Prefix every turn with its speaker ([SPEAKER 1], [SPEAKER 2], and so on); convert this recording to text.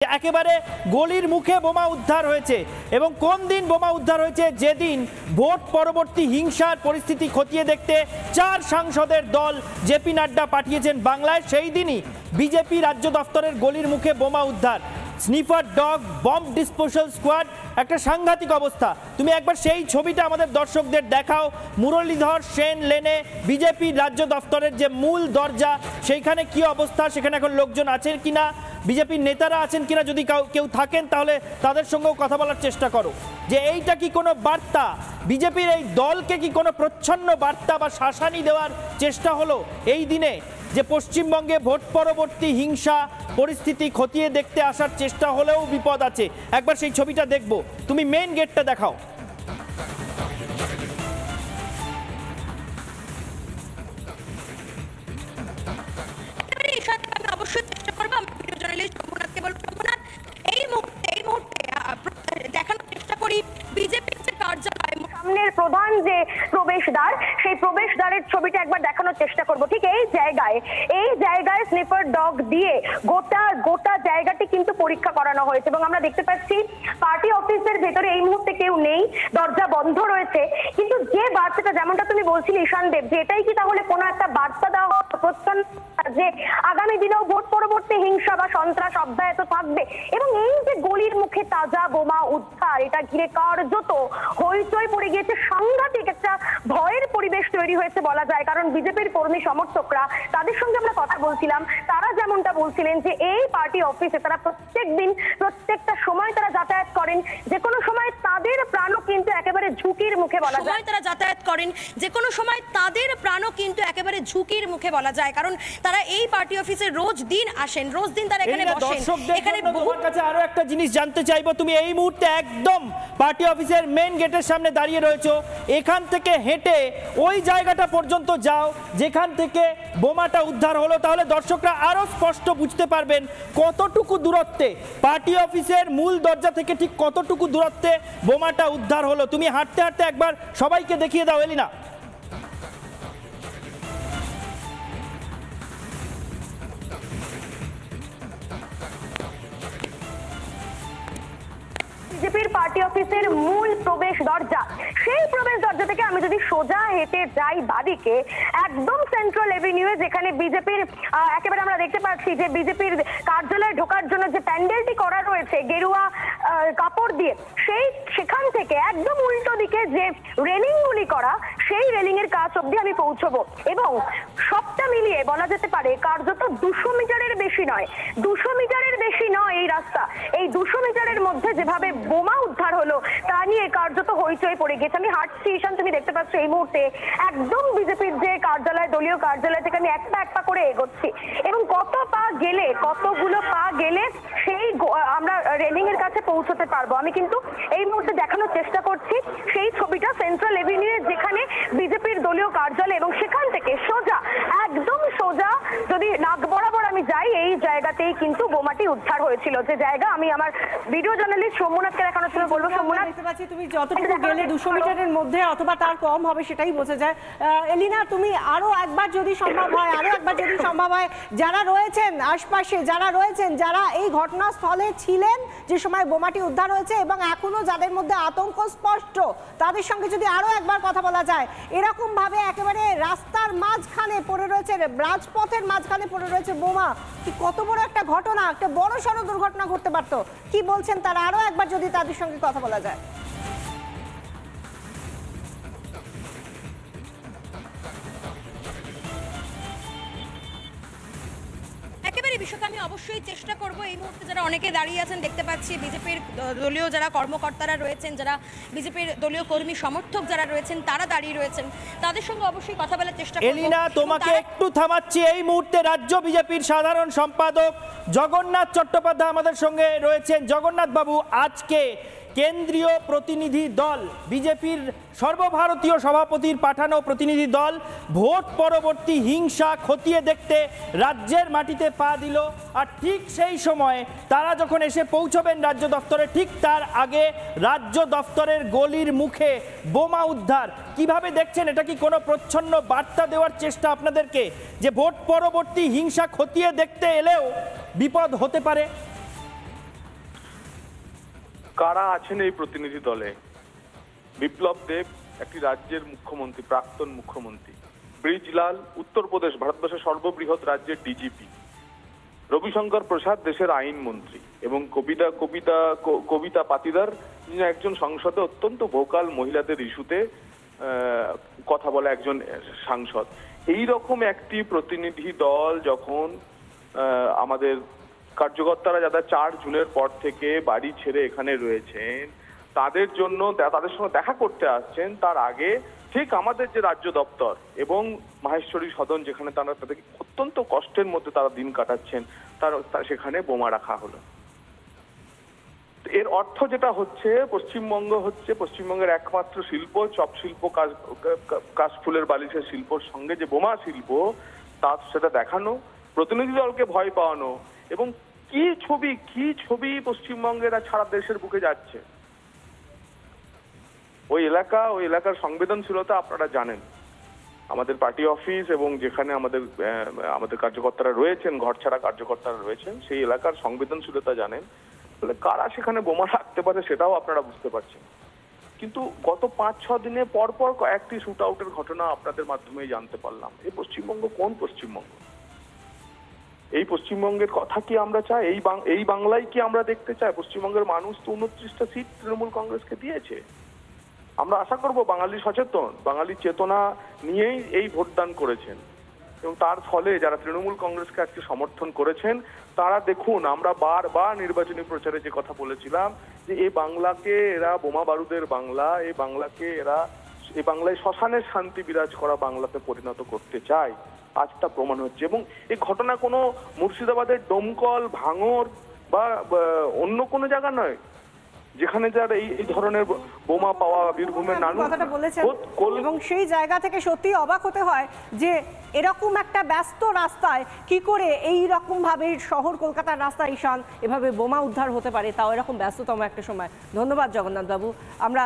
[SPEAKER 1] একেবারে গলির মুখে বোমা উদ্ধার হয়েছে এবং কোন দিন বোমা উদ্ধার হয়েছে? যেদিন ভোট পরবর্তী হিংসার পরিস্থিতি খতিয়ে দেখতে 4 সাংসদের দল জেপি নাড্ডা পাঠিয়েছেন বাংলায়, সেই দিনই বিজেপি রাজ্য দফতরের গলির মুখে বোমা উদ্ধার। Sniffer dog, bomb disposal squad, একটা সাংঘাতিক অবস্থা। তুমি একবার সেই ছবিটা আমাদের দর্শকদের দেখাও। মুরলীধর সেন লেনে বিজেপির রাজ্য দফতরের যে মূল দরজা, সেইখানে কি অবস্থা, সেখানে এখন লোকজন আছেন কিনা, বিজেপির নেতারা আছেন কিনা, যদি কেউ থাকেন তাহলে তাদের সঙ্গেও কথা বলার চেষ্টা করো যে এইটা কি কোনো বার্তা, বিজেপির এই দলকে কি কোনো প্রচ্ছন্ন বার্তা বা শাসানি দেওয়ার চেষ্টা হলো এই দিনে, যে পশ্চিমবঙ্গে ভোট পরবর্তী হিংসা পরিস্থিতি খতিয়ে দেখতে আসার চেষ্টা হলেও বিপদ আছে। একবার সেই ছবিটা দেখবো, তুমি মেইন গেটটা দেখাও।
[SPEAKER 2] অবশ্যই চেষ্টা করবো ভিডিও জার্নালিস্ট যমুনাথকে বলবো, যমুনাথ এই মুহূর্তে দেখানোর চেষ্টা করি বিজেপির যে কার্যালয় সামনের প্রধান যে প্রবেশদ্বার, সেই প্রবেশদ্বারের ছবিটা একবার দেখানোর চেষ্টা করব। ঠিক এই জায়গায় স্নিফার ডগ দিয়ে গোটা জায়গাটি কিন্তু পরীক্ষা করানো হয়েছে এবং আমরা দেখতে পাচ্ছি পার্টি অফিসের ভেতরে এই মুহূর্তে কেউ নেই, দরজা বন্ধ রয়েছে। কিন্তু যে বার্তাটা, যেমনটা তুমি বলছিলে ঈশান দেব, যে এটাই কি তাহলে কোনো একটা বার্তা দেওয়া প্রচ্ছন্ন যে আগামী দিনেও ভোট পরবর্তী হিংসা বা সন্ত্রাস অব্যাহত থাকবে? এবং এই যে গলির মুখে তাজা বোমা উদ্ধার, এটা ঘিরে কার্যত হইচই পড়ে গিয়েছে, সাংঘাতিক একটা ভয়ের পরিবেশ তৈরি হয়েছে বলা যায়। কারণ বিজেপির কর্মী সমর্থকরা, তাদের সঙ্গে আমরা কথা বলছিলাম, তারা যেমনটা বলছিলেন যে এই পার্টি অফিসে তারা প্রত্যেকদিন প্রত্যেকটা সময় তারা যাতায়াত করেন, যে কোনো সময় তাদের প্রাণও কিন্তু একেবারে ঝুঁকির মুখে বলা যায়। তারা যাতায়াত করেন যে কোনো সময় তাদের প্রাণও কিন্তু একেবারে ঝুঁকির মুখে বলা যায়, কারণ তারা এই পার্টি অফিসে রোজ দিন আসেন, রোজ দিন তারা এখানে বসেন। এখানে
[SPEAKER 1] তোমার কাছে আরো একটা জিনিস জানতে চাইবো, তুমি এই মুহূর্তে একদম পার্টি অফিসের মেইন গেটের সামনে দাঁড়িয়ে রয়েছো, এখান থেকে হেঁটে ওই জায়গাটা পর্যন্ত যাও যেখান থেকে বোমাটা উদ্ধার হলো, তাহলে দর্শকরা আরো স্পষ্ট বুঝতে পারবেন কতটুকু দূরত্বে পার্টি অফিসের মূল দরজা থেকে ঠিক কতটুকু দূরত্বে বোমাটা উদ্ধার হলো। তুমি হাঁটতে হাঁটতে একবার সবাইকে দেখিয়ে দাও এলিনা।
[SPEAKER 2] বিজেপির পার্টি অফিসের মূল প্রবেশ দরজা, সেই প্রবেশ দরজা থেকে আমি যদি সোজা হেঁটে যাই বাদিকে, একদম সেন্ট্রাল এভিনিউয়ে যেখানে বিজেপির একেবারে আমরা দেখতে পাচ্ছি যে বিজেপির কার্যালয়ে ঢোকার জন্য যে প্যান্ডেলটি করা রয়েছে গেরুয়া কাপড় দিয়ে, সেখান থেকে একদম উল্টো দিকে যে রেলিং গুলি করা, সেই রেলিং এর কাছ অব্দি আমি পৌঁছবো। এবং সবটা মিলিয়ে বলা যেতে পারে কার্যত 200 মিটারের বেশি নয়, 200 মিটারের বেশি নয় এই রাস্তা। এই 200 মিটারের মধ্যে যেভাবে বোমা উদ্ধার হলো তা নিয়ে কার্যত হইচই পড়ে গেছে। আমি হাঁটছি, ঈশান তুমি দেখতে পাচ্ছ এই মুহূর্তে একদম বিজেপির যে কার্যালয়, দলীয় কার্যালয় থেকে আমি একটা করে এগোচ্ছি এবং কতগুলো পা গেলে সেই আমরা রেলিং এর কাছে পৌঁছতে পারবো। আমি কিন্তু এই মুহূর্তে দেখানোর চেষ্টা করছি সেই ছবিটা সেন্ট্রাল এভিনিউ যেখানে বিজেপির দলীয় কার্যালয়, এবং সেখান থেকে একদম সোজা যদি নাক বরাবর আমি যাই, এই জায়গাতেই কিন্তু বোমাটি উদ্ধার হয়েছিল। যে জায়গা আমি আমার ভিডিও জার্নালিস্ট সোমনাথকে দেখানোর জন্য বলবো। সোমনাথ,
[SPEAKER 3] দেখতে পাচ্ছি তুমি যতটুকু গেলে 200 মিটারের মধ্যে অথবা তার কম হবে, সেটাই বোঝা যায়। এলিনা, তুমি আরো একবার যদি সম্ভব হয় যারা রয়েছেন আশপাশে, যারা এই ঘটনাস্থলে ছিলেন যে সময় বোমাটি উদ্ধার হয়েছে এবং এখনো যাদের মধ্যে আতঙ্ক স্পষ্ট, তাদের সঙ্গে যদি আরো একবার কথা বলা যায়। এরকম ভাবে একেবারে রাস্তার মাঝখানে পড়ে রয়েছে, রাজপথের মাঝখানে পড়ে রয়েছে বোমা, কি কত বড় একটা ঘটনা, একটা বড় সড় দুর্ঘটনা ঘটতে পারতো। কি বলছেন তারা, আরো একবার যদি তাদের সঙ্গে কথা বলা যায়।
[SPEAKER 2] একেবারে বিষয়টা আমি অবশ্যই চেষ্টা করব। এই মুহূর্তে যারা অনেকে দাঁড়িয়ে আছেন দেখতে পাচ্ছি, বিজেপির দলীয় যারা কর্মকর্তারা রয়েছেন, যারা বিজেপির দলীয় কর্মী সমর্থক যারা রয়েছেন, তারা দাঁড়িয়ে রয়েছেন, তাদের সঙ্গে অবশ্যই কথা বলার চেষ্টা করব।
[SPEAKER 1] এলিনা, তোমাকে একটু থামাচ্ছি। এই মুহূর্তে রাজ্য বিজেপির সাধারণ সম্পাদক জগন্নাথ চট্টোপাধ্যায় আমাদের সঙ্গে রয়েছেন। জগন্নাথ বাবু, আজকে কেন্দ্রীয় প্রতিনিধি দল, বিজেপির সর্বভারতীয় সভাপতির পাঠানো প্রতিনিধি দল ভোট পরবর্তী হিংসা খতিয়ে দেখতে রাজ্যের মাটিতে পা দিল, আর ঠিক সেই সময় তারা যখন এসে পৌঁছবেন রাজ্য দফতরে, ঠিক তার আগে রাজ্য দফতরের গলির মুখে বোমা উদ্ধার। কিভাবে দেখছেন, এটা কি কোনো প্রচ্ছন্ন বার্তা দেওয়ার চেষ্টা আপনাদেরকে যে ভোট পরবর্তী হিংসা খতিয়ে দেখতে এলেও বিপদ হতে পারে?
[SPEAKER 4] কারা আছেন এই প্রতিনিধি দলে? বিপ্লব দেব একটি রাজ্যের মুখ্যমন্ত্রী, প্রাক্তন মুখ্যমন্ত্রী। ব্রিজলাল উত্তরপ্রদেশ, ভারতবর্ষের সর্ববৃহৎ রাজ্যের ডিজিপি। রবিশঙ্কর প্রসাদ দেশের আইনমন্ত্রী এবং কবিতা পাতিদার, যিনি একজন সংসদে অত্যন্ত ভোকাল, মহিলাদের ইস্যুতে কথা বলা একজন সাংসদ। এই রকম একটি প্রতিনিধি দল যখন আমাদের কার্যকর্তারা যারা 4 জুনের পর থেকে বাড়ি ছেড়ে এখানে রয়েছেন, তাদের জন্য তাদের সঙ্গে দেখা করতে আসছেন, তার আগে ঠিক আমাদের যে রাজ্য দপ্তর এবং মাহেশ্বরী সদন, যেখানে তারা তাদেরকে অত্যন্ত কষ্টের মধ্যে তারা দিন কাটাচ্ছেন, সেখানে বোমা রাখা হলো। এর অর্থ যেটা হচ্ছে, পশ্চিমবঙ্গ হচ্ছে পশ্চিমবঙ্গের একমাত্র শিল্প, চপ শিল্প, কাশফুলের বালিশের শিল্পর সঙ্গে যে বোমা শিল্প, সেটা দেখানো, প্রতিনিধি দলকে ভয় পাওয়ানো। এবং কি ছবি পশ্চিমবঙ্গের সারা দেশের বুকে যাচ্ছে। ওই এলাকার সংবেদনশীলতা আপনারা জানেন। আমাদের পার্টি অফিস এবং যেখানে আমাদের কার্যকর্তারা রয়েছেন, ঘরছাড়া কার্যকর্তারা রয়েছেন, সেই এলাকার সংবেদনশীলতা জানেন। তাহলে কারা সেখানে বোমা রাখতে পারে সেটাও আপনারা বুঝতে পারছেন। কিন্তু গত 5-6 দিনে পরপর কয়েকটি শুট আউটের ঘটনা আপনাদের মাধ্যমেই জানতে পারলাম। এই পশ্চিমবঙ্গ কোন পশ্চিমবঙ্গ? এই পশ্চিমবঙ্গের কথা কি আমরা চাই? এই বাংলায় কি আমরা দেখতে চাই? পশ্চিমবঙ্গের মানুষ তো 29টা সিট তৃণমূল কংগ্রেসকে দিয়েছে। আমরা আশা করব বাঙালি সচেতন, বাঙালি চেতনা নিয়েই এই ভোটদান করেছেন এবং তার ফলে যারা তৃণমূল কংগ্রেসকে আজকে সমর্থন করেছেন, তারা দেখুন, আমরা বারবার নির্বাচনী প্রচারে যে কথা বলেছিলাম যে এই বাংলাকে এরা বোমা বারুদের বাংলা, এই বাংলায় শ্মশানের শান্তি বিরাজ করা বাংলাতে পরিণত করতে চায়। আজ তা প্রমাণ হচ্ছে। এবং এই ঘটনা কোনো মুর্শিদাবাদের ডোমকল, ভাঙড় বা অন্য কোনো জায়গা নয় যেখানে যারা এই ধরনের বোমা পাওয়া, বীরভূমের নানু
[SPEAKER 3] কথাটা বলেছেন। এবং সেই জায়গা থেকে সত্যি অবাক হতে হয় যে এরকম একটা ব্যস্ত রাস্তায় কি করে এই রকম ভাবে শহর কলকাতার রাস্তায় ঈশান এভাবে বোমা উদ্ধার হতে পারে, তাও এরকম ব্যস্ততম একটা সময়। ধন্যবাদ জগন্নাথ বাবু। আমরা